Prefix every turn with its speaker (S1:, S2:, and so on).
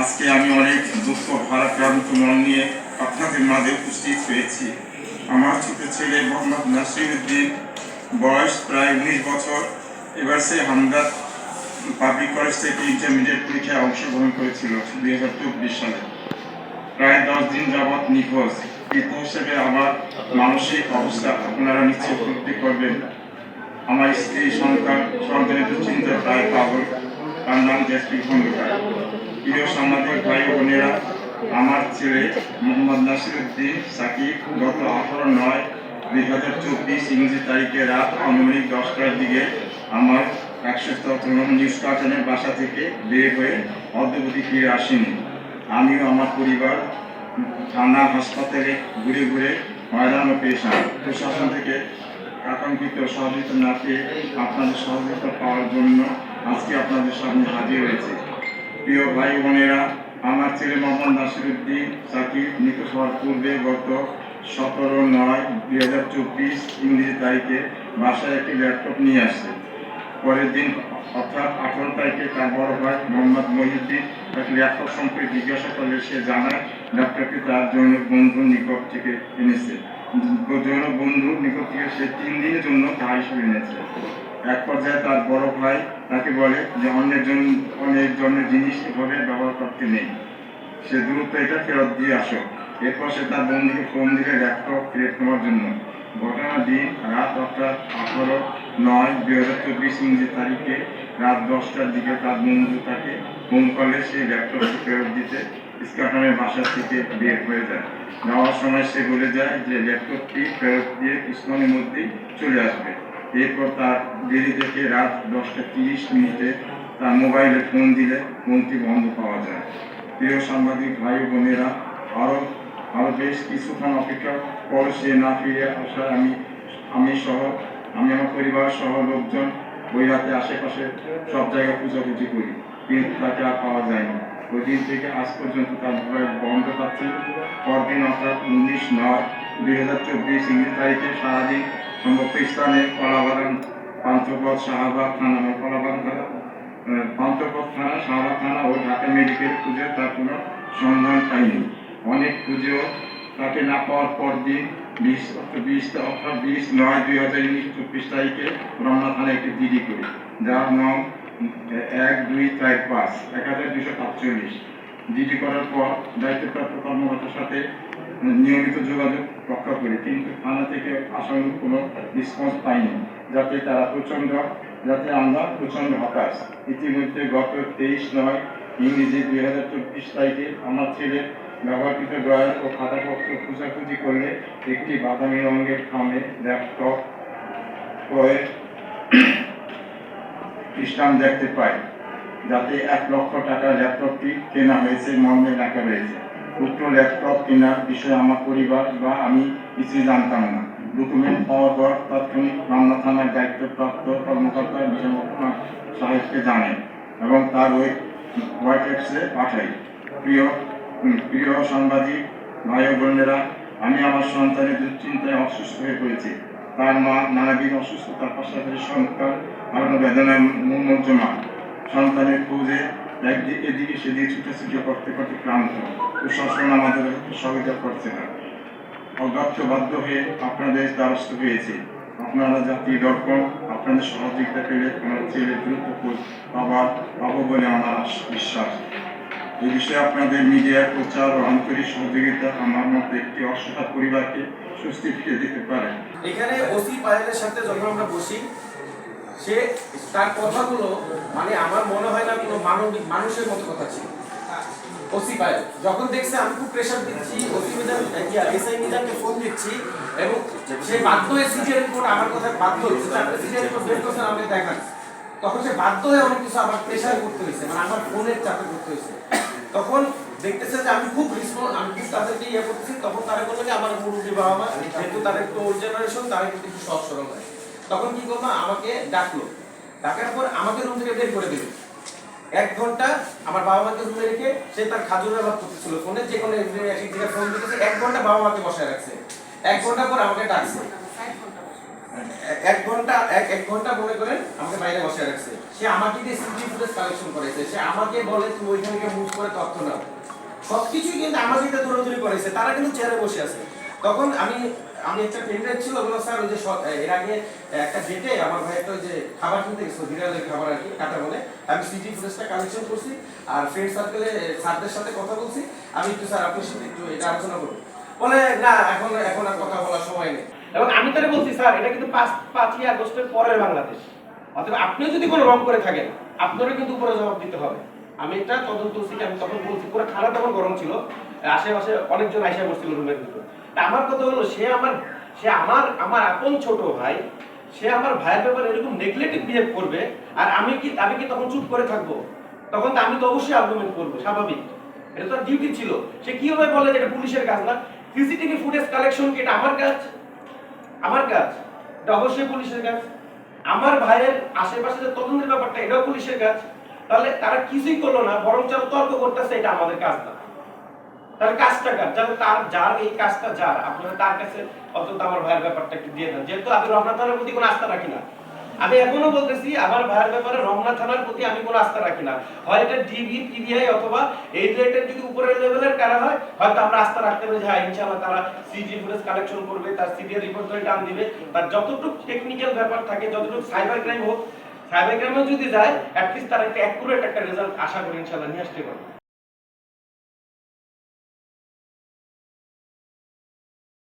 S1: আজকে আমি অনেক দুঃখ ভারাক্রান্ত মন নিয়ে আপনাদের মাঝে উপস্থিত হয়েছি। আমার ছোট ছেলে মোহাম্মদ নাসিরউদ্দিন, বয়স প্রায় 19 বছর। এবার সে হামদর্দ পাবলিক কলেজ থেকে ইন্টারমিডিয়েট পরীক্ষায় অংশগ্রহণ করেছিল 2024 সালে। প্রায় 10 দিন যাবৎ নিখোঁজ। পিতা হিসেবে আমার মানসিক অবস্থা আপনারা নিশ্চয় উপলব্ধি করবেন। আমার স্ত্রী সন্তানের দুশ্চিন্তায় প্রায় পাগল। তার নাম জেসমিন খন্দকার। প্রিয় সাংবাদিক ভাই বোনেরা, আমার ছেলে মোহাম্মদ নাসিরউদ্দিন সাকিব গত 18/9/2024 ইংরেজি তারিখে রাত আনুমানিক 10টার দিকে আমার 107 নিউজ কার্টনের বাসা থেকে বের হয়ে অদ্যাবধি ফিরে আসেনি। আমিও আমার পরিবার থানা হাসপাতালে ঘুরে ঘুরে হয়রান ও পেরেশান। প্রশাসন থেকে আকাঙ্ক্ষিত সহযোগিতা না পেয়ে আপনাদের সহযোগিতা পাওয়ার জন্য আজকে আপনাদের সামনে হাজির হয়েছে। প্রিয় ভাই বোনেরা, আমার ছেলে মোহাম্মদ নাসিরউদ্দিন সাকিব নিখোঁজ হওয়ার পূর্বে গত 17/9/2024 ইংরেজি তারিখে বাসায় একটি ল্যাপটপ নিয়ে আসে। পরের দিন অর্থাৎ 18 তারিখে তার বড় ভাই মোহাম্মদ মহিউদ্দিন তাকে ল্যাপটপ সম্পর্কে জিজ্ঞাসা করলে সে জানায় ল্যাপটপটি তার জৈনক বন্ধুর নিকট থেকে এনেছে। জৈনক বন্ধুর নিকট থেকে সে 3 দিনের জন্য ধার হিসেবে এনেছে। এক পর্যায়ে তার বড় ভাই তাকে বলে যে অনেক জনের জিনিস এভাবে ব্যবহার করতে নেই, সে দ্রুত এটা ফেরত দিয়ে আসো। এরপর সে তার বন্ধুকে ফোন দিলে ল্যাপটপ ফেরত নেওয়ার জন্য। ঘটনার দিন রাত 18/9/2024 ইংরেজি তারিখে রাত 10টার দিকে তার বন্ধু তাকে ফোন করলে সে ল্যাপটপটি ফেরত দিতে স্কাটনের বাসা থেকে বের হয়ে যায়। যাওয়ার সময় সে বলে যায় যে ল্যাপটপটি ফেরত দিয়ে কিছুক্ষণের মধ্যেই চলে আসবে। এরপর তার দেরি থেকে রাত 10টা 30 তার মোবাইলে ফোন দিলে ফোনটি বন্ধ পাওয়া যায়। প্রিয় সাংবাদিক ভাই বোনেরা, আরও বেশ কিছুক্ষণ অপেক্ষা পর সে না ফিরে আসায় আমি আমার পরিবার সহ লোকজন ওই রাতে আশেপাশে সব জায়গায় খোঁজাখুঁজি করি, কিন্তু তাকে আর পাওয়া যায়নি। ওই দিন থেকে আজ পর্যন্ত তার মোবাইল বন্ধ পাচ্ছি। পরদিন অর্থাৎ 19/9/2024 ইংরেজি তারিখে সারাদিন সম্ভবত স্থানে কলাবাগান পান্থপথ শাহবাগ থানা শাহবাগ থানা ও ঢাকা মেডিকেল খুঁজে তার কোনো সন্ধান পাইনি। অনেক খুঁজেও তাকে না পাওয়ার পর দিন 20/9/2024 তারিখে রমনা থানায় একটি জিডি করি, যার নাম 1245/1247। জিডি করার পর দায়িত্বপ্রাপ্ত কর্মকর্তার সাথে নিয়মিত যোগাযোগ রক্ষা করি, কিন্তু থানা থেকে আসানোর কোনো রেসপন্স পাইনি, যাতে আমরা প্রচণ্ড হতাশ। ইতিমধ্যে গত 23/9/2024 তারিখে আমার ছেলে ব্যবহৃত ড্রয়ার ও খাতাপত্র খোঁজাখুঁজি করলে একটি বাদামি রঙের খামে ল্যাপটপ ক্রয়ের স্ট্যাম্প দেখতে পাই, যাতে 1 লক্ষ টাকার ল্যাপটপটি কেনা হয়েছে মর্মে লেখা রয়েছে। উক্ত ল্যাপটপ কেনার বিষয়ে আমার পরিবার বা আমি কিছুই জানতাম না। ডকুমেন্ট পাওয়ার পর তাৎক্ষণিক রমনা থানার দায়িত্বপ্রাপ্ত কর্মকর্তা বিশাল সাহেবকে জানেন এবং তার ওই হোয়াটসঅ্যাপে পাঠাই। প্রিয় সাংবাদিক ভাই বোনেরা, আমি আমার সন্তানের দুশ্চিন্তায় অসুস্থ হয়ে পড়েছি। তার মা নানাবিধ অসুস্থতার পাশাপাশি সন্তান হারানো বেদনায় মূর্ছমান। সন্তানের খোঁজে এদিকে সেদিকে ছুটাছুটি করতে করতে ক্লান্ত। প্রশাসন আমাদের সহযোগিতা করছে না। বাধ্য হয়ে আপনাদের দ্বারস্থ হয়েছে। আপনারা জাতীয় দর্পণ, আপনাদের সহযোগিতা পেলে আমার ছেলে দ্রুত খোঁজ পাবো বলে আমার বিশ্বাস। এই বিষয়ে আপনাদের মিডিয়ার প্রচার ও আন্তরিক সহযোগিতা আমার মতো একটি অসহায় পরিবারকে স্বস্তি ফিরে দিতে পারে।
S2: এখানে ওসি পায়েলের সাথে যখন আমরা বসি, সে তার কথাগুলো মানে আমার মনে হয় না কোনো মানুষের মতো কথা ছিল। ওসি পায়েল যখন দেখছে আমি খুব প্রেশার দিচ্ছি, এসআই মিজানকে ফোন দিচ্ছি এবং সে বাধ্য হয়ে সিজিআর রিপোর্ট আমার কথা বাধ্য হচ্ছে, আপনি সিজিআর রিপোর্ট বের করছেন আমাকে দেখান, তখন সে বাধ্য হয়ে অনেক কিছু আমার প্রেশার করতে হয়েছে, মানে আমার ফোনের চাপে করতে হয়েছে। তখন দেখতেছে যে আমি খুব তাদেরকে করতেছি, তখন তারা বললো যে আমার মুরব্বী বাবা মা যেহেতু তারা একটু ওল্ড জেনারেশন, তারা কিন্তু একটু সহজ সরল হয়। তখন কি করবো, আমাকে ডাকলো, ডাকার পর আমাকে রুম থেকে বের করে দিল। 1 ঘন্টা আমার বাবা মাকে রুমে রেখে সে তার খাজুর ব্যবহার করতেছিল ফোনে, যে কোনো এক জায়গায় ফোন দিতেছে। 1 ঘন্টা বাবা মাকে বসায় রাখছে। 1 ঘন্টা পর আমাকে ডাকছে। এক ঘন্টা মনে করেন আমাকে বাইরে বসে রাখছে, সে আমাকে দিয়ে সিসিটিভি ফুটেজ কালেকশন করেছে, সে আমাকে বলে তুমি ওইখানে গিয়ে মুভ করে তথ্য নাও, সবকিছুই কিন্তু আমাকে দিয়ে দৌড়াদৌড়ি করেছে, তারা কিন্তু চেয়ারে বসে আছে। তখন আমি একটা পেনড্রাইভ ছিল, বললো স্যার ওই যে এর আগে একটা ডেটে আমার ভাই একটা ওই যে খাবার কিনতে গেছিল, বিড়ালের খাবার আর কি, কাটা বলে, আমি সিসিটিভি ফুটেজটা কালেকশন করছি আর ফ্রেন্ড সার্কেলে স্যারদের সাথে কথা বলছি, আমি একটু স্যার আপনার সাথে একটু এটা আলোচনা করবো, বলে না এখন আর কথা বলার সময় নেই। এবং আমি তারে বলছি স্যার এটা কিন্তু 5ই আগস্টের পরের বাংলাদেশ, অথবা আপনিও যদি কোনো রং করে থাকেন আপনারও কিন্তু উপরে জবাব দিতে হবে। আমি এটা তদন্ত করছি, আমি তখন বলছি পুরো খানা তখন গরম ছিল, আশেপাশে অনেকজন আইসা বসছিল রুমের ভিতরে। তা আমার কথা হলো সে আমার আপন ছোট ভাই, সে আমার ভাইয়ের ব্যাপারে এরকম নেগলেক্টেড বিহেভ করবে আর আমি কি তখন চুপ করে থাকবো? তখন তো আমি তো অবশ্যই আর্গুমেন্ট করবো, স্বাভাবিক, এটা তো ডিউটি ছিল। সে কিভাবে বলে যে এটা পুলিশের কাজ না? সিসিটিভি ফুটেজ কালেকশন কি এটা আমার কাজ? আমার কাজ এটা অবশ্যই পুলিশের কাজ। আমার ভাইয়ের আশেপাশে যে তদন্তের ব্যাপারটা এটাও পুলিশের কাজ। তাহলে তারা কিছুই করলো না, বরং যারা তর্ক করতেছে এটা আমাদের কাজ না। তাহলে কাজটা কার? যার এই কাজটা যার, আপনারা তার কাছে অন্তত আমার ভাইয়ের ব্যাপারটা একটু দিয়ে দেন, যেহেতু আমি রমনা থানার প্রতি কোনো আস্থা রাখি না। আমি এখনো বলতেছি আমার ভাইয়ের ব্যাপারে রমনা থানার প্রতি আমি কোনো আস্থা রাখি না। হয় এটা ডিবি, পিবিআই অথবা এই রেটের যদি উপরের লেভেলের কারা হয়, হয়তো আমরা আস্থা রাখতে পারি যে হ্যাঁ ইনশাআল্লাহ তারা সিজি ফুটেজ কালেকশন করবে, তার সিডিআর রিপোর্ট ধরে টান দিবে, তার যতটুকু টেকনিক্যাল ব্যাপার থাকে, যতটুকু সাইবার ক্রাইম হোক, সাইবার ক্রাইমে যদি যায় অ্যাটলিস্ট তারা একটা অ্যাকুরেট একটা রেজাল্ট আশা করি ইনশাআল্লাহ নিয়ে আসতে পারবে।